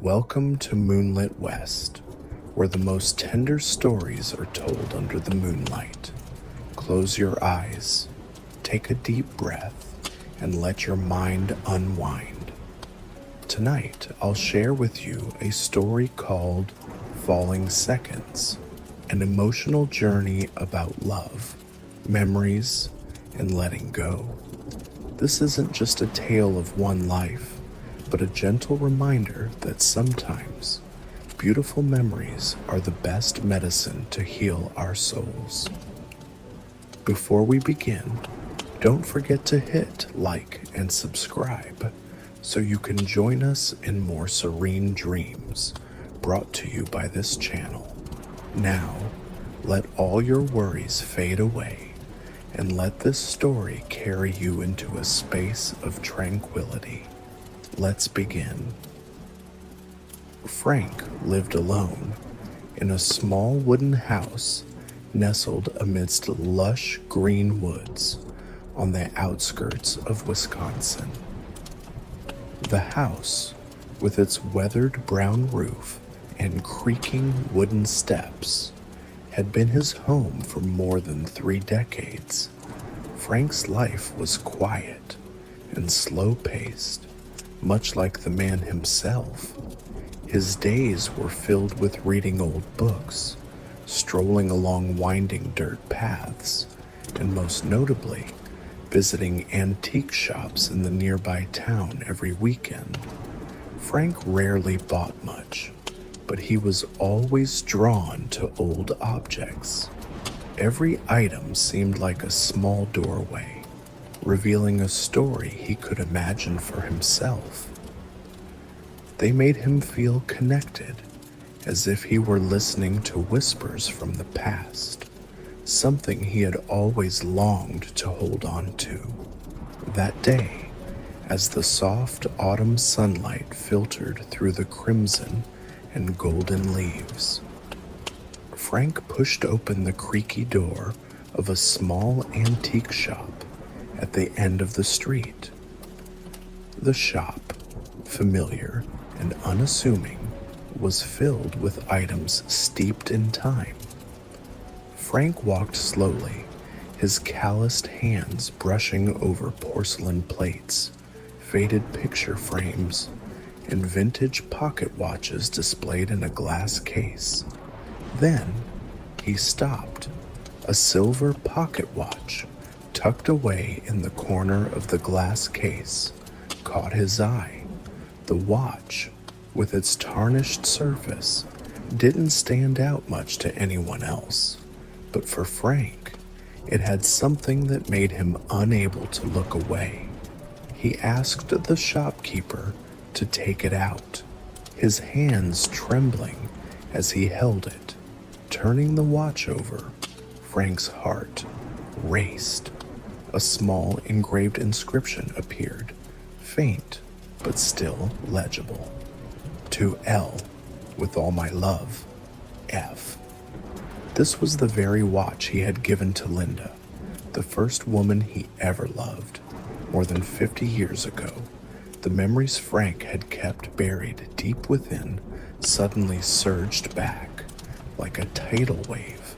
Welcome to Moonlit West, where the most tender stories are told under the moonlight. Close your eyes, take a deep breath, and let your mind unwind. Tonight, I'll share with you a story called Falling Seconds, an emotional journey about love, memories, and letting go. This isn't just a tale of one life, but a gentle reminder that sometimes beautiful memories are the best medicine to heal our souls. Before we begin, don't forget to hit like and subscribe so you can join us in more serene dreams brought to you by this channel. Now, let all your worries fade away and let this story carry you into a space of tranquility. Let's begin. Frank lived alone in a small wooden house nestled amidst lush green woods on the outskirts of Wisconsin. The house, with its weathered brown roof and creaking wooden steps, had been his home for more than 3 decades. Frank's life was quiet and slow-paced, much like the man himself. His days were filled with reading old books, strolling along winding dirt paths, and most notably, visiting antique shops in the nearby town every weekend. Frank rarely bought much, but he was always drawn to old objects. Every item seemed like a small doorway, revealing a story he could imagine for himself. They made him feel connected, as if he were listening to whispers from the past, something he had always longed to hold on to. That day, as the soft autumn sunlight filtered through the crimson and golden leaves, Frank pushed open the creaky door of a small antique shop at the end of the street. The shop, familiar and unassuming, was filled with items steeped in time. Frank walked slowly, his calloused hands brushing over porcelain plates, faded picture frames, and vintage pocket watches displayed in a glass case. Then he stopped. A silver pocket watch, tucked away in the corner of the glass case, caught his eye. The watch, with its tarnished surface, didn't stand out much to anyone else, but for Frank, it had something that made him unable to look away. He asked the shopkeeper to take it out, his hands trembling as he held it. Turning the watch over, Frank's heart raced. A small engraved inscription appeared, faint but still legible. To L, with all my love, F. This was the very watch he had given to Linda, the first woman he ever loved, more than 50 years ago. The memories Frank had kept buried deep within suddenly surged back, like a tidal wave,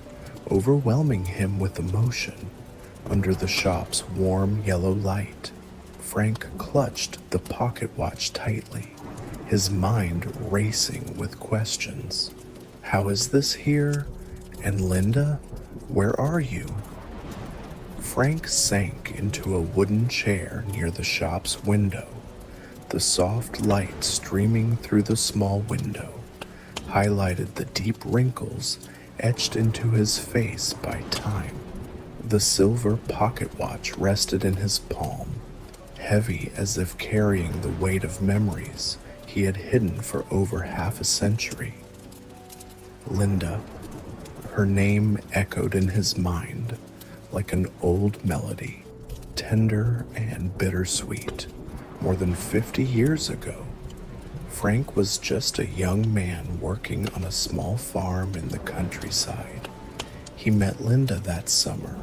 overwhelming him with emotion. Under the shop's warm yellow light, Frank clutched the pocket watch tightly, his mind racing with questions. How is this here? And Linda, where are you? Frank sank into a wooden chair near the shop's window, the soft light streaming through the small window highlighted the deep wrinkles etched into his face by time. The silver pocket watch rested in his palm, heavy as if carrying the weight of memories he had hidden for over half a century. Linda, her name echoed in his mind like an old melody, tender and bittersweet. More than 50 years ago, Frank was just a young man working on a small farm in the countryside. He met Linda that summer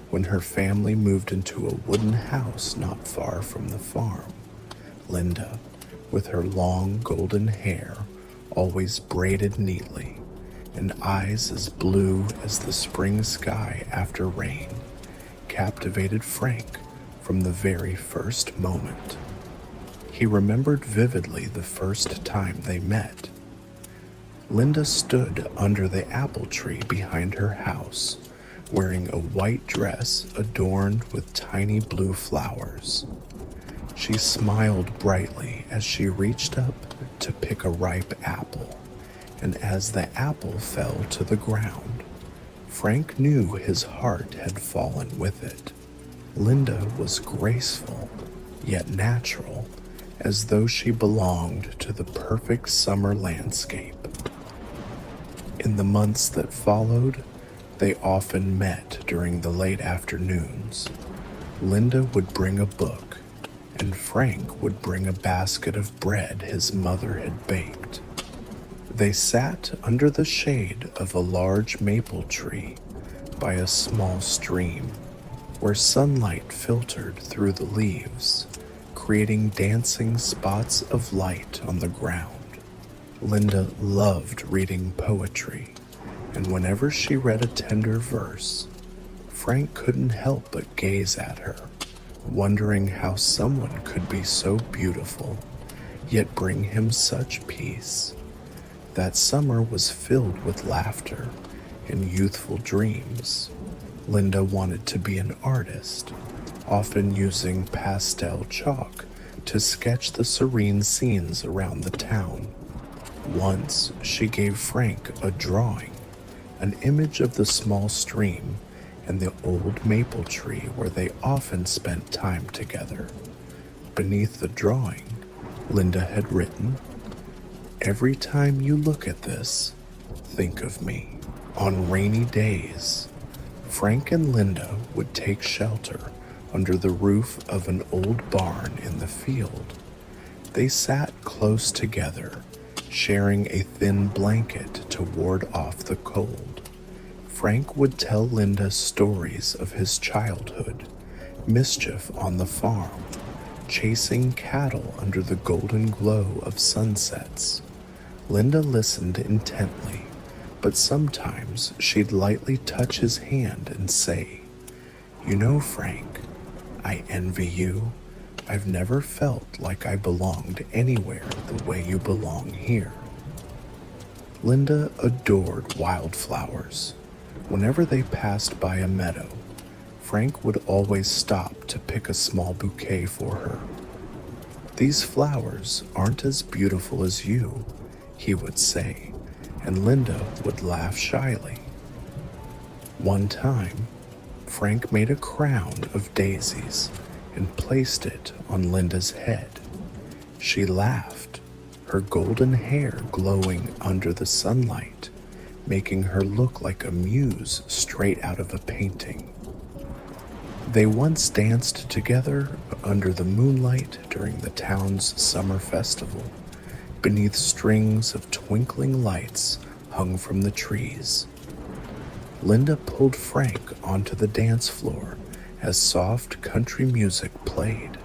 when her family moved into a wooden house not far from the farm. Linda, with her long golden hair always braided neatly, and eyes as blue as the spring sky after rain, captivated Frank from the very first moment. He remembered vividly the first time they met. Linda stood under the apple tree behind her house, wearing a white dress adorned with tiny blue flowers. She smiled brightly as she reached up to pick a ripe apple, and as the apple fell to the ground, Frank knew his heart had fallen with it. Linda was graceful, yet natural, as though she belonged to the perfect summer landscape. In the months that followed, they often met during the late afternoons. Linda would bring a book, and Frank would bring a basket of bread his mother had baked. They sat under the shade of a large maple tree by a small stream, where sunlight filtered through the leaves, creating dancing spots of light on the ground. Linda loved reading poetry, and whenever she read a tender verse, Frank couldn't help but gaze at her, wondering how someone could be so beautiful, yet bring him such peace. That summer was filled with laughter and youthful dreams. Linda wanted to be an artist, often using pastel chalk to sketch the serene scenes around the town. Once she gave Frank a drawing, an image of the small stream and the old maple tree where they often spent time together. Beneath the drawing, Linda had written, "Every time you look at this, think of me." On rainy days, Frank and Linda would take shelter under the roof of an old barn in the field. They sat close together, sharing a thin blanket to ward off the cold. Frank would tell Linda stories of his childhood, mischief on the farm, chasing cattle under the golden glow of sunsets. Linda listened intently, but sometimes she'd lightly touch his hand and say, "You know, Frank, I envy you. I've never felt like I belonged anywhere the way you belong here." Linda adored wildflowers. Whenever they passed by a meadow, Frank would always stop to pick a small bouquet for her. "These flowers aren't as beautiful as you," he would say, and Linda would laugh shyly. One time, Frank made a crown of daisies and placed it on Linda's head. She laughed, her golden hair glowing under the sunlight, making her look like a muse straight out of a painting. They once danced together under the moonlight during the town's summer festival, beneath strings of twinkling lights hung from the trees. Linda pulled Frank onto the dance floor as soft country music played.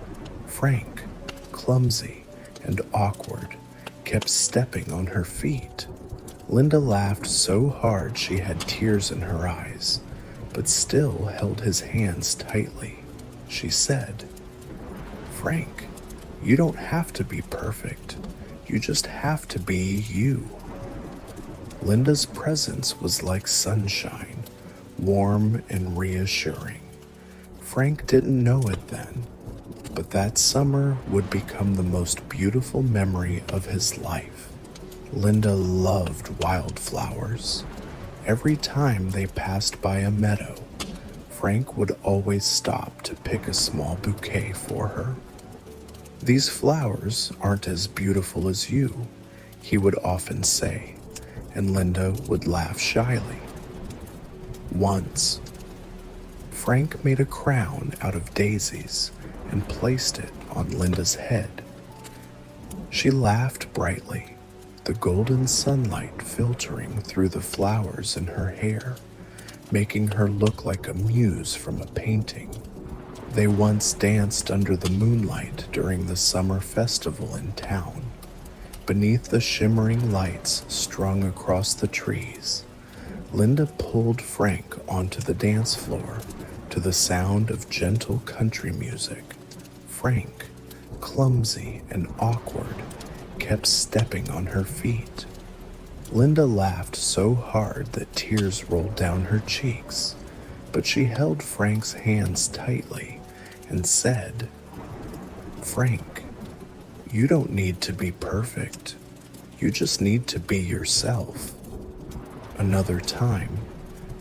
Frank, clumsy and awkward, kept stepping on her feet. Linda laughed so hard she had tears in her eyes, but still held his hands tightly. She said, "Frank, you don't have to be perfect. You just have to be you." Linda's presence was like sunshine, warm and reassuring. Frank didn't know it then, but that summer would become the most beautiful memory of his life. Linda loved wildflowers. Every time they passed by a meadow, Frank would always stop to pick a small bouquet for her. "These flowers aren't as beautiful as you," he would often say, and Linda would laugh shyly. Once, Frank made a crown out of daisies and placed it on Linda's head. She laughed brightly, the golden sunlight filtering through the flowers in her hair, making her look like a muse from a painting. They once danced under the moonlight during the summer festival in town. Beneath the shimmering lights strung across the trees, Linda pulled Frank onto the dance floor to the sound of gentle country music. Frank, clumsy and awkward, kept stepping on her feet. Linda laughed so hard that tears rolled down her cheeks, but she held Frank's hands tightly and said, "Frank, you don't need to be perfect. You just need to be yourself." Another time,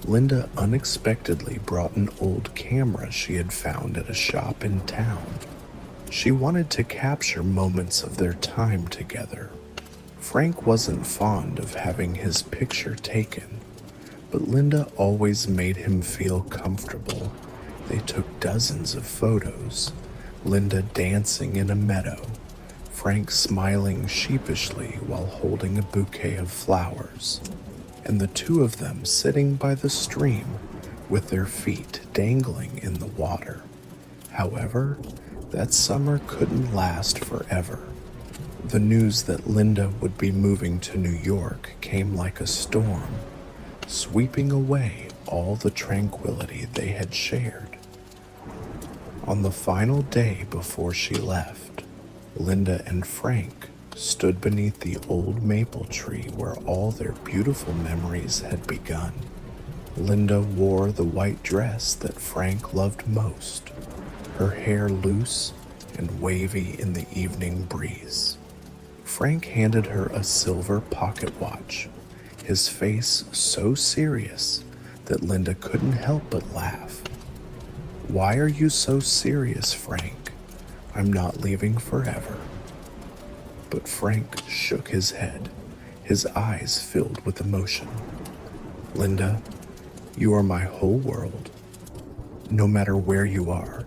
Linda unexpectedly brought an old camera she had found at a shop in town. She wanted to capture moments of their time together. Frank wasn't fond of having his picture taken, but Linda always made him feel comfortable. They took dozens of photos, Linda dancing in a meadow, Frank smiling sheepishly while holding a bouquet of flowers, and the two of them sitting by the stream with their feet dangling in the water. However, that summer couldn't last forever. The news that Linda would be moving to New York came like a storm, sweeping away all the tranquility they had shared. On the final day before she left, Linda and Frank stood beneath the old maple tree where all their beautiful memories had begun. Linda wore the white dress that Frank loved most, her hair loose and wavy in the evening breeze. Frank handed her a silver pocket watch, his face so serious that Linda couldn't help but laugh. "Why are you so serious, Frank? I'm not leaving forever." But Frank shook his head, his eyes filled with emotion. "Linda, you are my whole world. No matter where you are,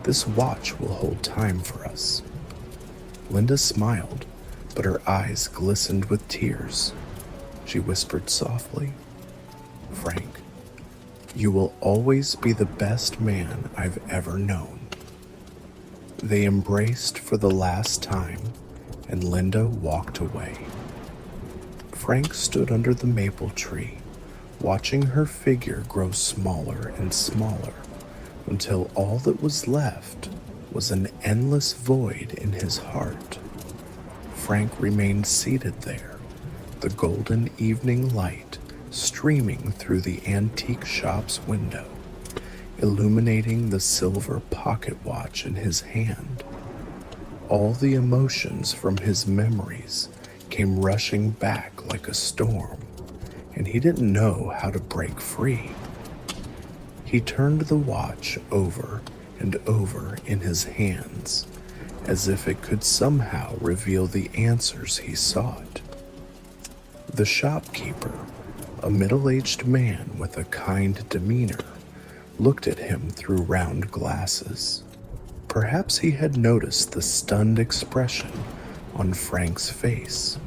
this watch will hold time for us." Linda smiled, but her eyes glistened with tears. She whispered softly, "Frank, you will always be the best man I've ever known." They embraced for the last time, and Linda walked away. Frank stood under the maple tree, watching her figure grow smaller and smaller, until all that was left was an endless void in his heart. Frank remained seated there, the golden evening light streaming through the antique shop's window, illuminating the silver pocket watch in his hand. All the emotions from his memories came rushing back like a storm, and he didn't know how to break free. He turned the watch over and over in his hands, as if it could somehow reveal the answers he sought. The shopkeeper, a middle-aged man with a kind demeanor, looked at him through round glasses. Perhaps he had noticed the stunned expression on Frank's face.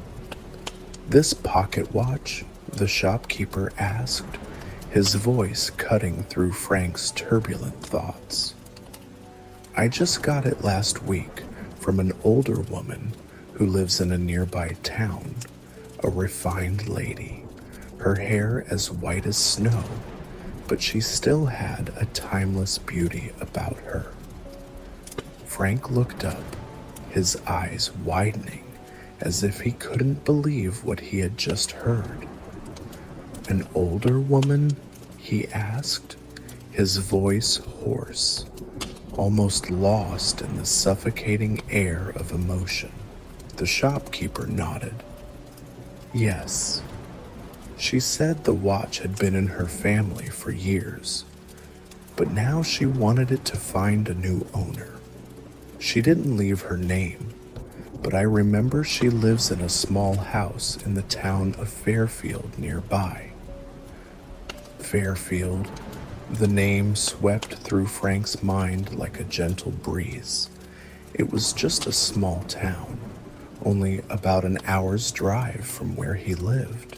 "This pocket watch?" the shopkeeper asked, his voice cutting through Frank's turbulent thoughts. "I just got it last week from an older woman who lives in a nearby town, a refined lady, her hair as white as snow, but she still had a timeless beauty about her." Frank looked up, his eyes widening as if he couldn't believe what he had just heard. "An older woman?" he asked, his voice hoarse, almost lost in the suffocating air of emotion. The shopkeeper nodded. "Yes. She said the watch had been in her family for years, but now she wanted it to find a new owner. She didn't leave her name, but I remember she lives in a small house in the town of Fairfield nearby." Fairfield, the name swept through Frank's mind like a gentle breeze. It was just a small town, only about an hour's drive from where he lived.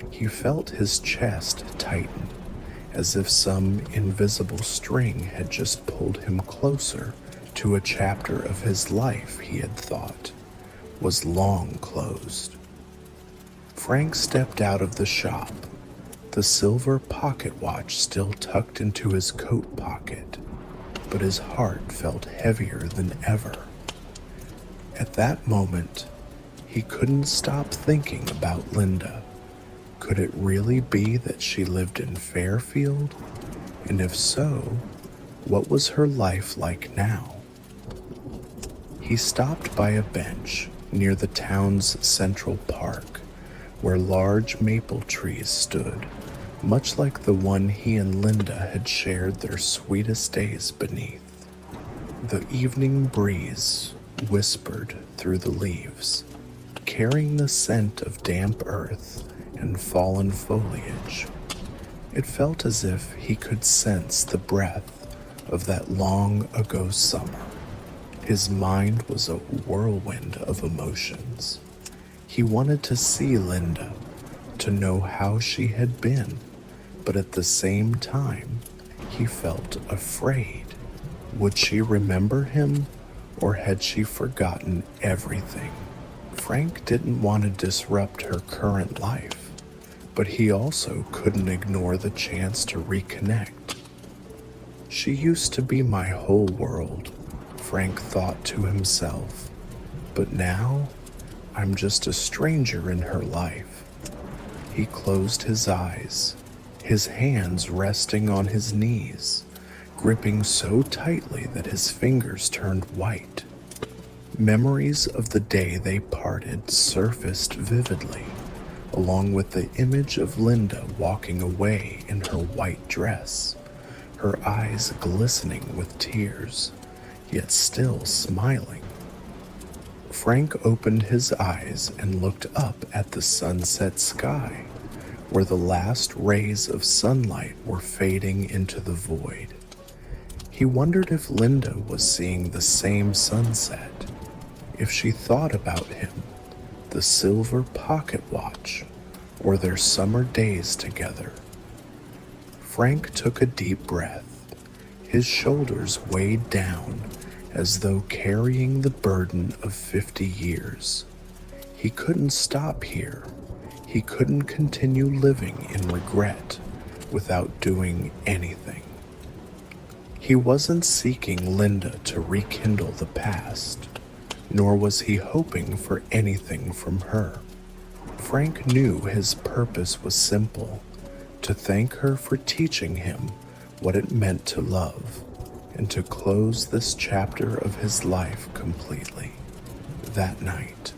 He felt his chest tighten, as if some invisible string had just pulled him closer to a chapter of his life he had thought was long closed. Frank stepped out of the shop, the silver pocket watch still tucked into his coat pocket, but his heart felt heavier than ever. At that moment, he couldn't stop thinking about Linda. Could it really be that she lived in Fairfield? And if so, what was her life like now? He stopped by a bench near the town's central park, where large maple trees stood, much like the one he and Linda had shared their sweetest days beneath. The evening breeze whispered through the leaves, carrying the scent of damp earth and fallen foliage. It felt as if he could sense the breath of that long ago summer. His mind was a whirlwind of emotions. He wanted to see Linda, to know how she had been, but at the same time, he felt afraid. Would she remember him, or had she forgotten everything? Frank didn't want to disrupt her current life, but he also couldn't ignore the chance to reconnect. She used to be my whole world, Frank thought to himself, but now I'm just a stranger in her life. He closed his eyes, his hands resting on his knees, gripping so tightly that his fingers turned white. Memories of the day they parted surfaced vividly, along with the image of Linda walking away in her white dress, her eyes glistening with tears, yet still smiling. Frank opened his eyes and looked up at the sunset sky, where the last rays of sunlight were fading into the void. He wondered if Linda was seeing the same sunset, if she thought about him, the silver pocket watch, or their summer days together. Frank took a deep breath. His shoulders weighed down as though carrying the burden of 50 years. He couldn't stop here. He couldn't continue living in regret without doing anything. He wasn't seeking Linda to rekindle the past, nor was he hoping for anything from her. Frank knew his purpose was simple: to thank her for teaching him what it meant to love, and to close this chapter of his life completely. That night,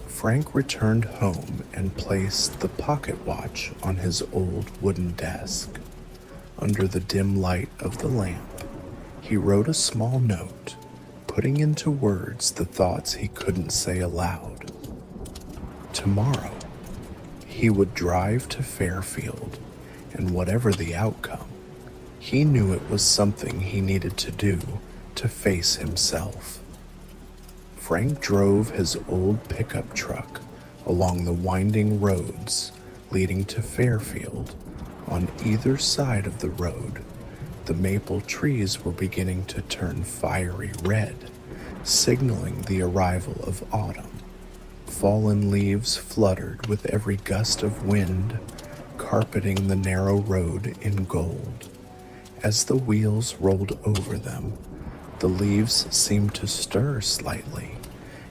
Frank returned home and placed the pocket watch on his old wooden desk. Under the dim light of the lamp, he wrote a small note, putting into words the thoughts he couldn't say aloud. Tomorrow, he would drive to Fairfield, and whatever the outcome, he knew it was something he needed to do to face himself. Frank drove his old pickup truck along the winding roads leading to Fairfield. On either side of the road, the maple trees were beginning to turn fiery red, signaling the arrival of autumn. Fallen leaves fluttered with every gust of wind, carpeting the narrow road in gold. As the wheels rolled over them, the leaves seemed to stir slightly,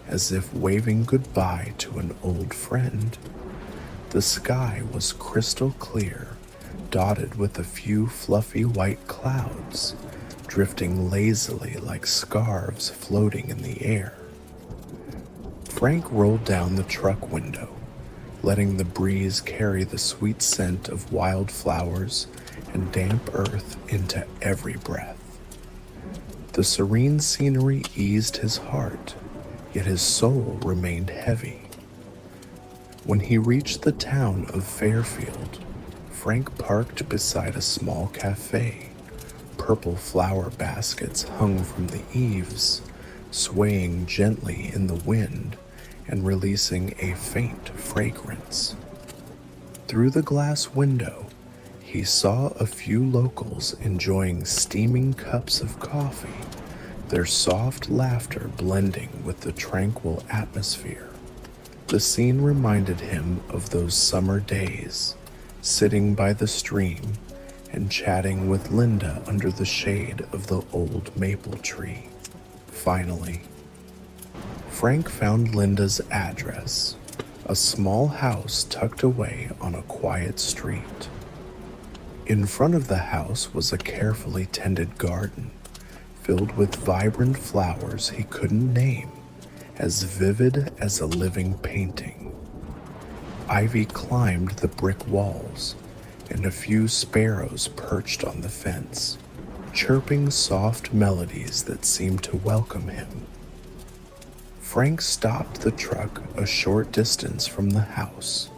as if waving goodbye to an old friend. The sky was crystal clear, dotted with a few fluffy white clouds, drifting lazily like scarves floating in the air. Frank rolled down the truck window, letting the breeze carry the sweet scent of wildflowers and damp earth into every breath. The serene scenery eased his heart, yet his soul remained heavy. When he reached the town of Fairfield, Frank parked beside a small cafe. Purple flower baskets hung from the eaves, swaying gently in the wind and releasing a faint fragrance. Through the glass window, he saw a few locals enjoying steaming cups of coffee, their soft laughter blending with the tranquil atmosphere. The scene reminded him of those summer days, sitting by the stream and chatting with Linda under the shade of the old maple tree. Finally, Frank found Linda's address, a small house tucked away on a quiet street. In front of the house was a carefully tended garden, filled with vibrant flowers he couldn't name, as vivid as a living painting. Ivy climbed the brick walls, and a few sparrows perched on the fence, chirping soft melodies that seemed to welcome him. Frank stopped the truck a short distance from the house,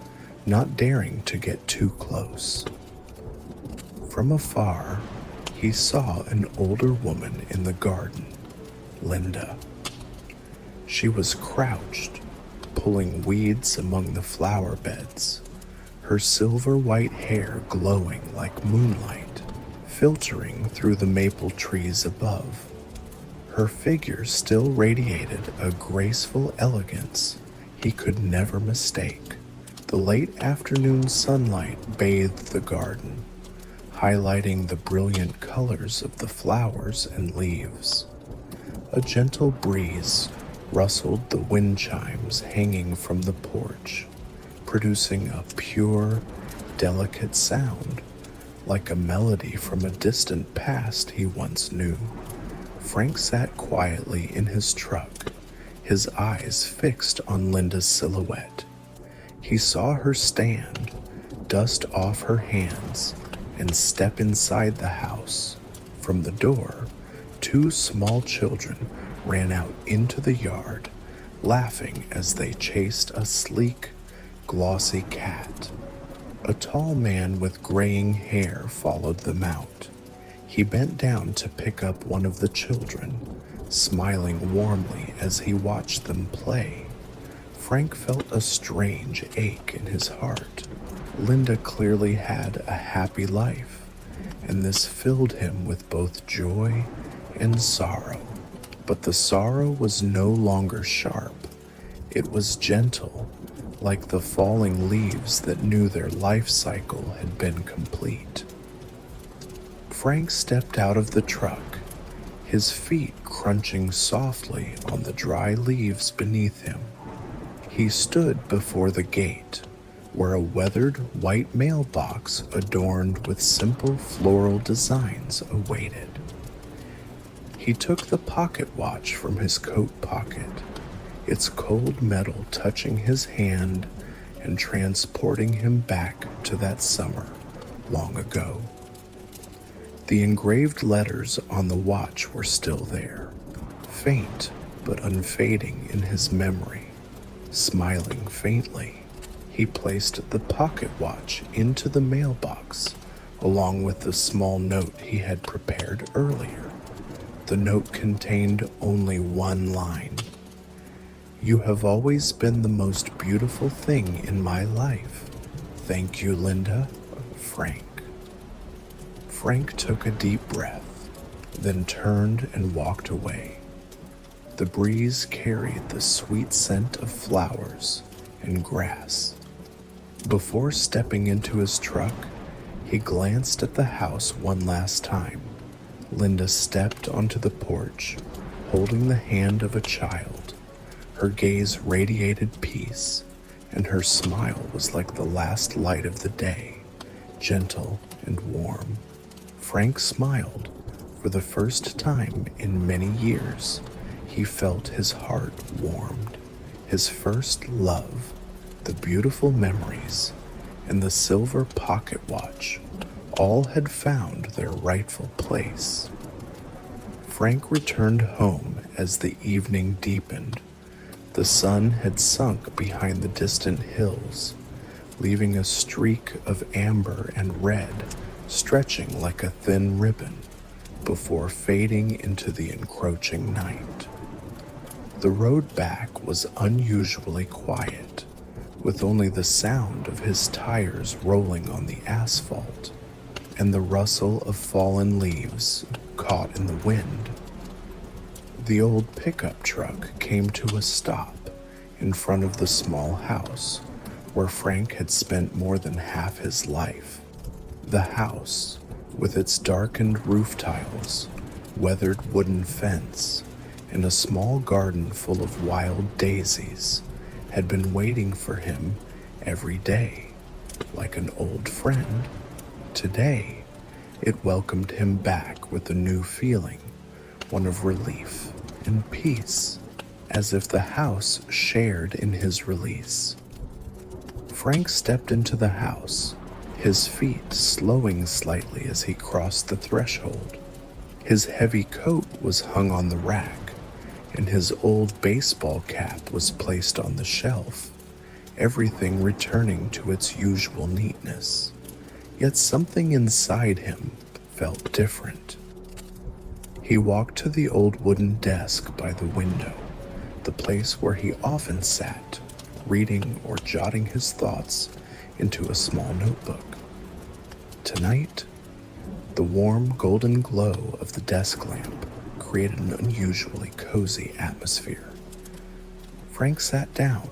not daring to get too close. From afar, he saw an older woman in the garden, Linda. She was crouched, pulling weeds among the flower beds, her silver white hair glowing like moonlight, filtering through the maple trees above. Her figure still radiated a graceful elegance he could never mistake. The late afternoon sunlight bathed the garden, highlighting the brilliant colors of the flowers and leaves. A gentle breeze rustled the wind chimes hanging from the porch, producing a pure, delicate sound, like a melody from a distant past he once knew. Frank sat quietly in his truck, his eyes fixed on Linda's silhouette. He saw her stand, dust off her hands, and step inside the house. From the door, two small children ran out into the yard, laughing as they chased a sleek, glossy cat. A tall man with graying hair followed them out. He bent down to pick up one of the children, smiling warmly as he watched them play. Frank felt a strange ache in his heart. Linda clearly had a happy life, and this filled him with both joy and sorrow. But the sorrow was no longer sharp. It was gentle, like the falling leaves that knew their life cycle had been complete. Frank stepped out of the truck, his feet crunching softly on the dry leaves beneath him. He stood before the gate, where a weathered white mailbox adorned with simple floral designs awaited. He took the pocket watch from his coat pocket, its cold metal touching his hand and transporting him back to that summer long ago. The engraved letters on the watch were still there, faint but unfading in his memory. Smiling faintly, he placed the pocket watch into the mailbox, along with the small note he had prepared earlier. The note contained only one line. "You have always been the most beautiful thing in my life. Thank you, Linda. Frank." Frank took a deep breath, then turned and walked away. The breeze carried the sweet scent of flowers and grass. Before stepping into his truck, he glanced at the house one last time. Linda stepped onto the porch, holding the hand of a child. Her gaze radiated peace, and her smile was like the last light of the day, gentle and warm. Frank smiled. For the first time in many years, he felt his heart warmed. His first love, the beautiful memories, and the silver pocket watch all had found their rightful place. Frank returned home as the evening deepened. The sun had sunk behind the distant hills, leaving a streak of amber and red stretching like a thin ribbon before fading into the encroaching night. The road back was unusually quiet, with only the sound of his tires rolling on the asphalt and the rustle of fallen leaves caught in the wind. The old pickup truck came to a stop in front of the small house where Frank had spent more than half his life. The house, with its darkened roof tiles, weathered wooden fence, and a small garden full of wild daisies, had been waiting for him every day, like an old friend. Today, it welcomed him back with a new feeling, one of relief and peace, as if the house shared in his release. Frank stepped into the house, his feet slowing slightly as he crossed the threshold. His heavy coat was hung on the rack, and his old baseball cap was placed on the shelf, everything returning to its usual neatness. Yet something inside him felt different. He walked to the old wooden desk by the window, the place where he often sat, reading or jotting his thoughts into a small notebook. Tonight, the warm golden glow of the desk lamp created an unusually cozy atmosphere. Frank sat down,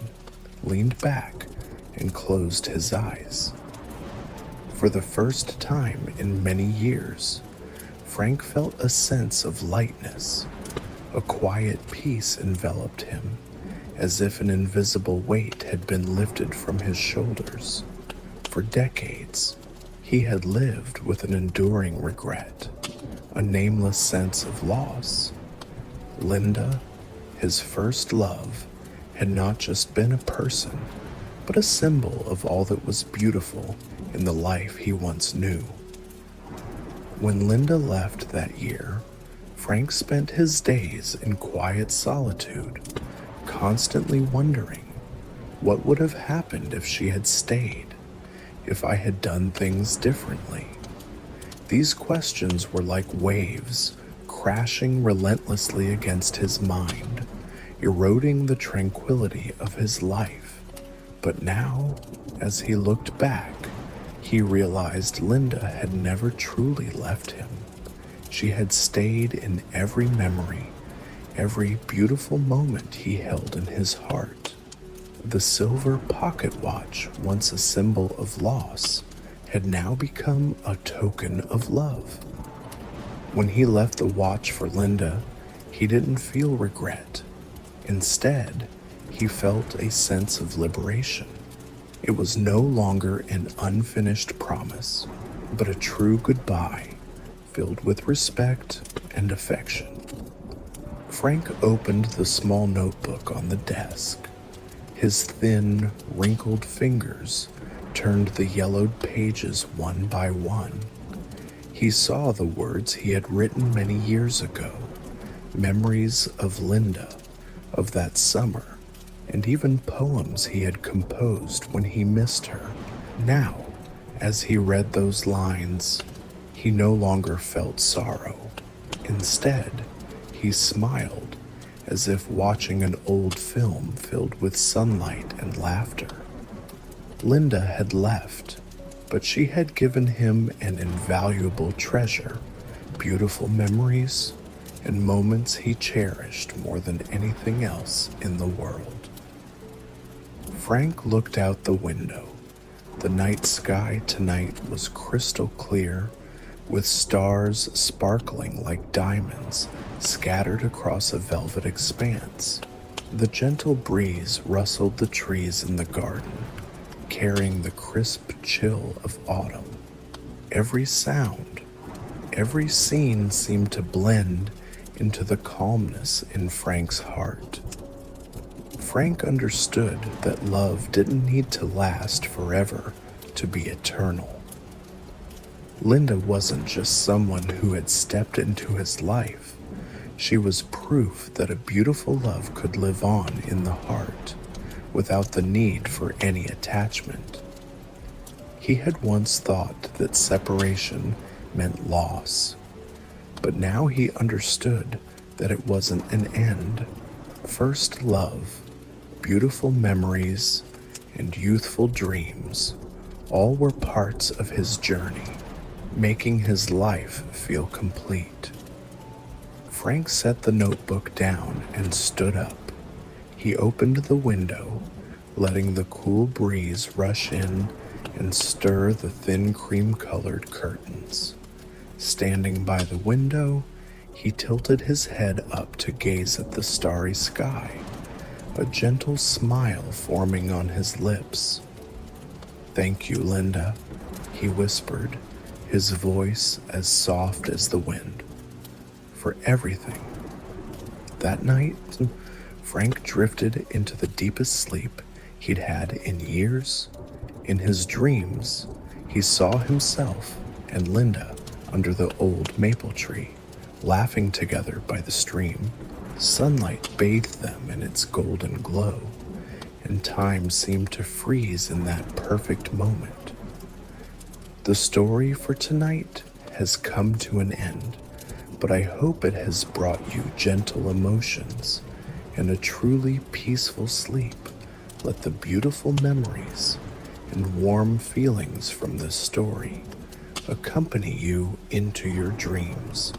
leaned back, and closed his eyes. For the first time in many years, Frank felt a sense of lightness. A quiet peace enveloped him, as if an invisible weight had been lifted from his shoulders. For decades, he had lived with an enduring regret, a nameless sense of loss. Linda, his first love, had not just been a person, but a symbol of all that was beautiful in the life he once knew. When Linda left that year, Frank spent his days in quiet solitude, constantly wondering what would have happened if she had stayed, if I had done things differently. These questions were like waves crashing relentlessly against his mind, eroding the tranquility of his life. But now, as he looked back, he realized Linda had never truly left him. She had stayed in every memory, every beautiful moment he held in his heart. The silver pocket watch, once a symbol of loss, had now become a token of love. When he left the watch for Linda, he didn't feel regret. Instead, he felt a sense of liberation. It was no longer an unfinished promise, but a true goodbye, filled with respect and affection. Frank opened the small notebook on the desk. His thin, wrinkled fingers turned the yellowed pages one by one. He saw the words he had written many years ago, memories of Linda, of that summer, and even poems he had composed when he missed her. Now, as he read those lines, he no longer felt sorrow. Instead, he smiled, as if watching an old film filled with sunlight and laughter. Linda had left, but she had given him an invaluable treasure, beautiful memories, and moments he cherished more than anything else in the world. Frank looked out the window. The night sky tonight was crystal clear, with stars sparkling like diamonds scattered across a velvet expanse. The gentle breeze rustled the trees in the garden, carrying the crisp chill of autumn. Every sound, every scene seemed to blend into the calmness in Frank's heart. Frank understood that love didn't need to last forever to be eternal. Linda wasn't just someone who had stepped into his life. She was proof that a beautiful love could live on in the heart without the need for any attachment. He had once thought that separation meant loss, but now he understood that it wasn't an end. First love, beautiful memories, and youthful dreams all were parts of his journey, making his life feel complete. Frank set the notebook down and stood up. He opened the window, letting the cool breeze rush in and stir the thin cream-colored curtains. Standing by the window, he tilted his head up to gaze at the starry sky, a gentle smile forming on his lips. "Thank you, Linda," he whispered, his voice as soft as the wind, "for everything." That night, Frank drifted into the deepest sleep he'd had in years. In his dreams, he saw himself and Linda under the old maple tree, laughing together by the stream. Sunlight bathed them in its golden glow, and time seemed to freeze in that perfect moment. The story for tonight has come to an end, but I hope it has brought you gentle emotions and a truly peaceful sleep. Let the beautiful memories and warm feelings from this story accompany you into your dreams.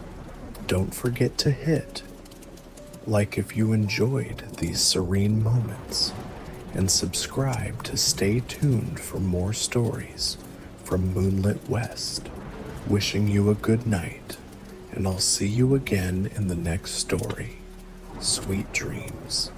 Don't forget to hit like if you enjoyed these serene moments, and subscribe to stay tuned for more stories from Moonlit West. Wishing you a good night, and I'll see you again in the next story. Sweet dreams.